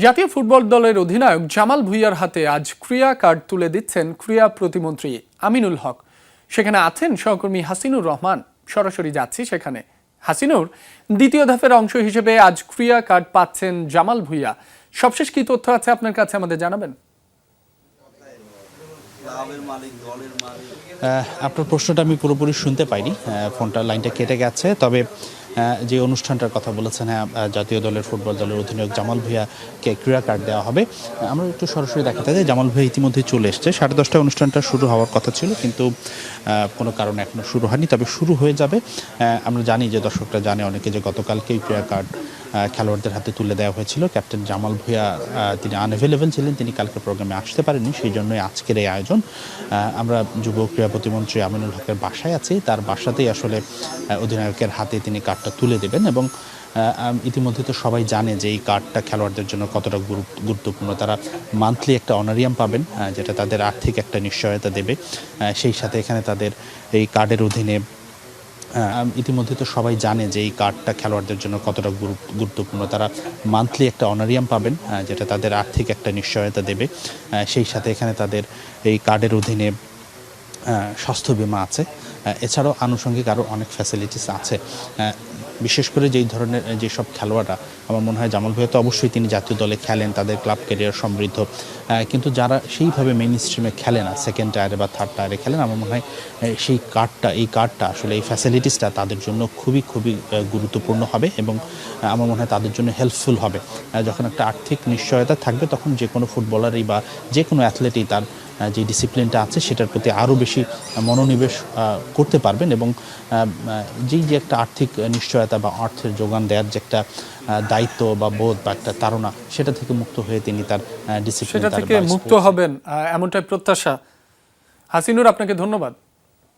জাতীয় ফুটবল দলের অধিনায়ক জামাল ভুঁইয়ার হাতে আজ ক্রীড়া কার্ড তুলে দিচ্ছেন ক্রীড়া প্রতিমন্ত্রী আমিনুল হক। সেখানে আছেন সহকর্মী হাসিনুর রহমান। সরাসরি যাচ্ছি সেখানে। হাসিনুর, দ্বিতীয় ধাপের অংশ হিসেবে আজ ক্রীড়া কার্ড পাচ্ছেন জামাল ভুঁইয়া। সবশেষ কি তথ্য আছে আপনার কাছে আমাদের জানাবেন? আপনার প্রশ্নটা আমি পুরোপুরি শুনতে পাইনি, ফোনটা লাইনটা কেটে গেছে। তবে যে অনুষ্ঠানটার কথা বলেছেন, জাতীয় দলের ফুটবল দলের অধিনায়ক জামাল ভুঁইয়াকে ক্রীড়া কার্ড দেওয়া হবে। আমরা একটু সরাসরি দেখাতে চাই, জামাল ভুঁইয়া ইতিমধ্যে চলে এসছে। 10:30 অনুষ্ঠানটা শুরু হওয়ার কথা ছিল, কিন্তু কোনো কারণে এখনো শুরু হয়নি। তবে শুরু হয়ে যাবে। আমরা জানি যে দর্শকরা জানে অনেকে যে গতকালকেই ক্রীড়া কার্ড খেলোয়াড়দের হাতে তুলে দেওয়া হয়েছিল। ক্যাপ্টেন জামাল ভুঁইয়া তিনি আনঅ্যাভেলেবল ছিলেন, তিনি কালকে প্রোগ্রামে আসতে পারেননি, সেই জন্যই আজকের এই আয়োজন। আমরা যুব ক্রীড়া প্রতিমন্ত্রী আমিনুল হকের বাসায় আছি, তার বাসাতেই আসলে অধিনায়কের হাতে তিনি কার্ডটা তুলে দেবেন। এবং ইতিমধ্যে তো সবাই জানে যে এই কার্ডটা খেলোয়াড়দের জন্য কতটা গুরুত্বপূর্ণ। তারা মান্থলি একটা অনারিয়াম পাবেন, যেটা তাদের আর্থিক একটা নিশ্চয়তা দেবে। সেই সাথে এখানে তাদের এই কার্ডের অধীনে ইতিমধ্যে তো সবাই জানে যে এই কার্ডটা খেলোয়াড়দের জন্য কতটা গুরুত্বপূর্ণ। তারা মান্থলি একটা অনারিয়াম পাবেন, যেটা তাদের আর্থিক একটা নিশ্চয়তা দেবে। সেই সাথে এখানে তাদের এই কার্ডের অধীনে স্বাস্থ্য বিমা আছে। এছাড়াও আনুষঙ্গিক আরও অনেক ফ্যাসিলিটিস আছে। বিশেষ করে যেই ধরনের যেসব খেলোয়াড়রা, আমার মনে হয় জামাল ভুঁইয়া তো অবশ্যই তিনি জাতীয় দলে খেলেন, তাদের ক্লাব ক্যারিয়ার সমৃদ্ধ, কিন্তু যারা সেইভাবে মেইন স্ট্রিমে খেলে না, সেকেন্ড টায়ারে বা থার্ড টায়ারে খেলেন, আমার মনে হয় এই কার্ডটা আসলে এই ফ্যাসিলিটিসটা তাদের জন্য খুবই গুরুত্বপূর্ণ হবে। এবং আমার মনে হয় তাদের জন্য হেল্পফুল হবে। যখন একটা আর্থিক নিশ্চয়তা থাকবে, তখন যে কোনো ফুটবলারই বা যে কোনো অ্যাথলেটই তার যে ডিসিপ্লিনটা আছে সেটার প্রতি আরও বেশি মনোনিবেশ করতে পারবেন। এবং যে একটা আর্থিক নিশ্চয়তা বা অর্থের যোগান দেওয়ার যে একটা দায়িত্ব বা বোধ বা একটা তাড়না, সেটা থেকে মুক্ত হয়ে তিনি তার ডিসিপ্লিন সেটা থেকে মুক্ত হবেন, এমনটাই প্রত্যাশা। হাসিনুর, আপনাকে ধন্যবাদ।